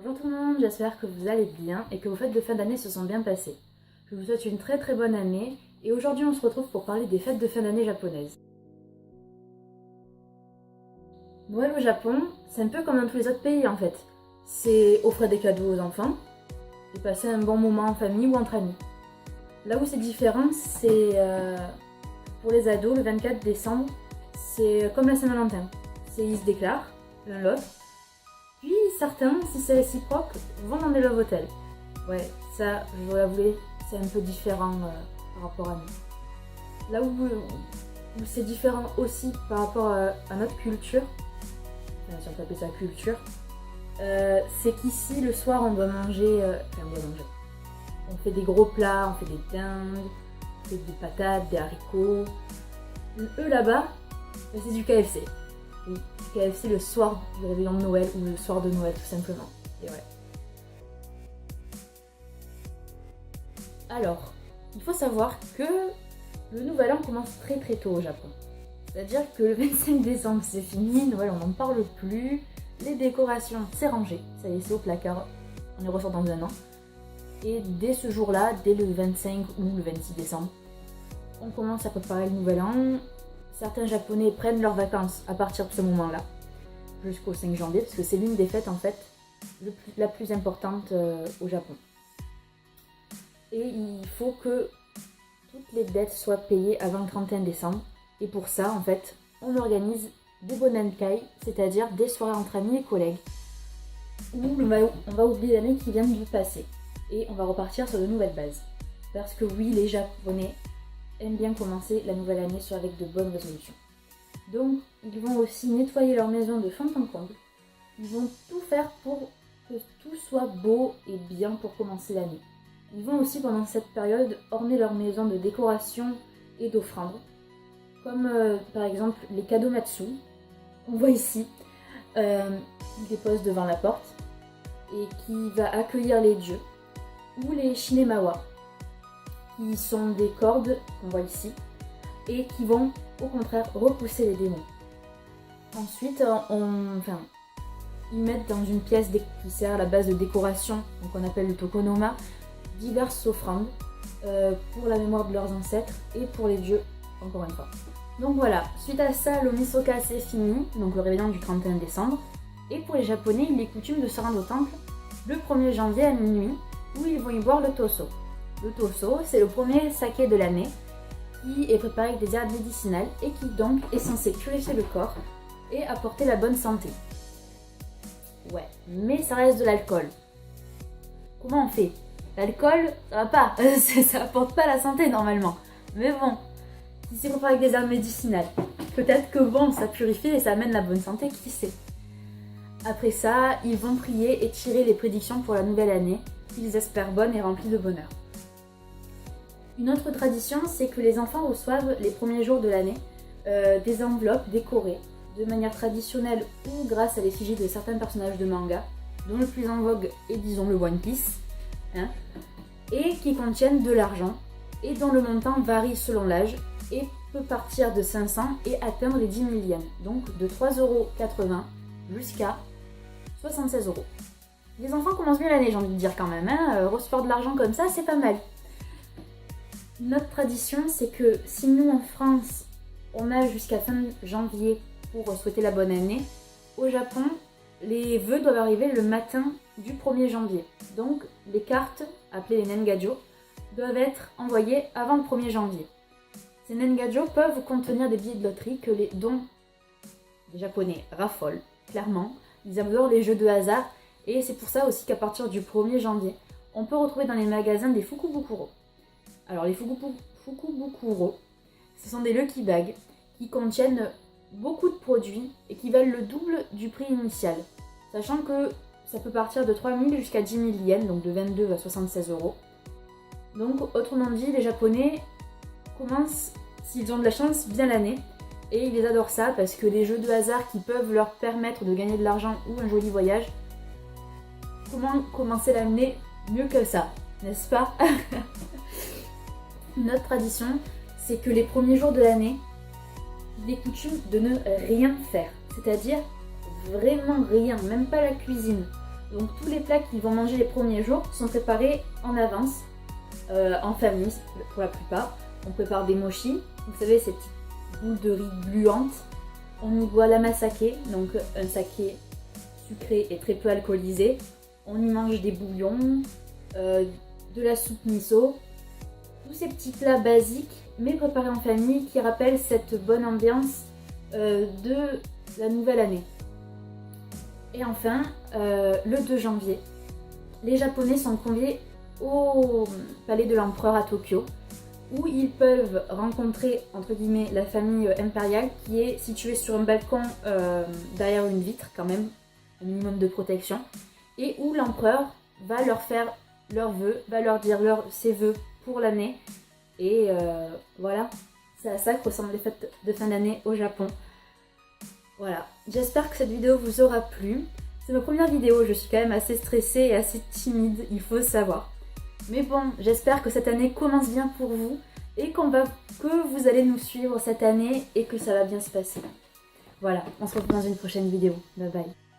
Bonjour tout le monde, j'espère que vous allez bien et que vos fêtes de fin d'année se sont bien passées. Je vous souhaite une très bonne année et aujourd'hui on se retrouve pour parler des fêtes de fin d'année japonaises. Noël au Japon, c'est un peu comme dans tous les autres pays en fait. C'est offrir des cadeaux aux enfants et passer un bon moment en famille ou entre amis. Là où c'est différent, c'est pour les ados, le 24 décembre, c'est comme la Saint-Valentin. Ils se déclarent l'un l'autre. Puis certains, si c'est réciproque, vont dans des love hotels. Ouais, ça, je dois l'avouer, c'est un peu différent par rapport à nous. Là où c'est différent aussi par rapport à notre culture, si on peut appeler ça culture, c'est qu'ici, le soir, on doit manger, on fait des gros plats, on fait des dindes, on fait des patates, des haricots. Eux, là-bas, c'est du KFC. Oui, KFC le soir du réveillon de Noël ou le soir de Noël tout simplement. Et ouais. Alors, il faut savoir que le nouvel an commence très tôt au Japon. C'est-à-dire que le 25 décembre c'est fini, Noël on n'en parle plus, les décorations c'est rangé, ça y est c'est au placard, on les ressort dans un an. Et dès ce jour-là, dès le 25 ou le 26 décembre, on commence à préparer le nouvel an. Certains Japonais prennent leurs vacances à partir de ce moment-là, jusqu'au 5 janvier, parce que c'est l'une des fêtes en fait la plus importante au Japon. Et il faut que toutes les dettes soient payées avant le 31 décembre. Et pour ça, en fait, on organise des bonenkai, c'est-à-dire des soirées entre amis et collègues, où on va oublier l'année qui vient de passer. Et on va repartir sur de nouvelles bases. Parce que oui, les Japonais aiment bien commencer la nouvelle année avec de bonnes résolutions. Donc, ils vont aussi nettoyer leur maison de fond en comble. Ils vont tout faire pour que tout soit beau et bien pour commencer l'année. Ils vont aussi, pendant cette période, orner leur maison de décoration et d'offrandes. Comme par exemple les kadomatsu, qu'on voit ici, qui déposent devant la porte et qui va accueillir les dieux. Ou les shinemawa, qui sont des cordes qu'on voit ici et qui vont au contraire repousser les démons. Ensuite, ils mettent dans une pièce qui sert à la base de décoration, donc on appelle le tokonoma, diverses offrandes pour la mémoire de leurs ancêtres et pour les dieux, encore une fois. Donc voilà, suite à ça, le Misoka c'est fini, donc le réveillon du 31 décembre. Et pour les Japonais, il est coutume de se rendre au temple le 1er janvier à minuit, où ils vont y boire le toso. Le toso, c'est le premier saké de l'année, qui est préparé avec des herbes médicinales et qui donc est censé purifier le corps et apporter la bonne santé. Ouais, mais ça reste de l'alcool. Comment on fait? L'alcool, ça va pas, ça apporte pas la santé normalement. Mais bon, si c'est préparé avec des herbes médicinales, peut-être que bon, ça purifie et ça amène la bonne santé, qui sait. Après ça, ils vont prier et tirer les prédictions pour la nouvelle année, qu'ils espèrent bonne et remplie de bonheur. Une autre tradition, c'est que les enfants reçoivent les premiers jours de l'année des enveloppes décorées de manière traditionnelle ou grâce à l'effigie de certains personnages de manga, dont le plus en vogue est disons le One Piece, et qui contiennent de l'argent et dont le montant varie selon l'âge et peut partir de 500 et atteindre les 10 000 yens, donc de 3,80 € jusqu'à 76 €. Les enfants commencent bien l'année, j'ai envie de dire quand même, recevoir de l'argent comme ça, c'est pas mal. Notre tradition, c'est que si nous en France, on a jusqu'à fin janvier pour souhaiter la bonne année, au Japon, les vœux doivent arriver le matin du 1er janvier. Donc les cartes, appelées les nengajo, doivent être envoyées avant le 1er janvier. Ces nengajo peuvent contenir des billets de loterie dont les Japonais raffolent, clairement. Ils adorent les jeux de hasard et c'est pour ça aussi qu'à partir du 1er janvier, on peut retrouver dans les magasins des fukubukuro. Alors les fukubukuro, ce sont des lucky bags qui contiennent beaucoup de produits et qui valent le double du prix initial. Sachant que ça peut partir de 3 000 jusqu'à 10 000 yens, donc de 22 à 76 €. Donc autrement dit, les Japonais commencent, s'ils ont de la chance, bien l'année. Et ils adorent ça parce que les jeux de hasard qui peuvent leur permettre de gagner de l'argent ou un joli voyage, comment commencer l'année mieux que ça, n'est-ce pas? Notre tradition, c'est que les premiers jours de l'année, il est coutume de ne rien faire. C'est-à-dire vraiment rien, même pas la cuisine. Donc tous les plats qu'ils vont manger les premiers jours sont préparés en avance, en famille pour la plupart. On prépare des mochis, vous savez ces petites boules de riz gluantes. On y boit l'amasake, donc un saké sucré et très peu alcoolisé. On y mange des bouillons, de la soupe miso. Tous ces petits plats basiques mais préparés en famille qui rappellent cette bonne ambiance de la nouvelle année. Et enfin, le 2 janvier, les Japonais sont conviés au palais de l'empereur à Tokyo, où ils peuvent rencontrer entre guillemets la famille impériale qui est située sur un balcon derrière une vitre quand même, un minimum de protection, et où l'empereur va leur faire leurs vœux, va leur dire ses vœux pour l'année. Et voilà, c'est à ça que ressemblent les fêtes de fin d'année au Japon. Voilà, j'espère que cette vidéo vous aura plu. C'est ma première vidéo, je suis quand même assez stressée et assez timide, il faut savoir. Mais bon, j'espère que cette année commence bien pour vous et que vous allez nous suivre cette année et que ça va bien se passer. Voilà, on se retrouve dans une prochaine vidéo. Bye bye.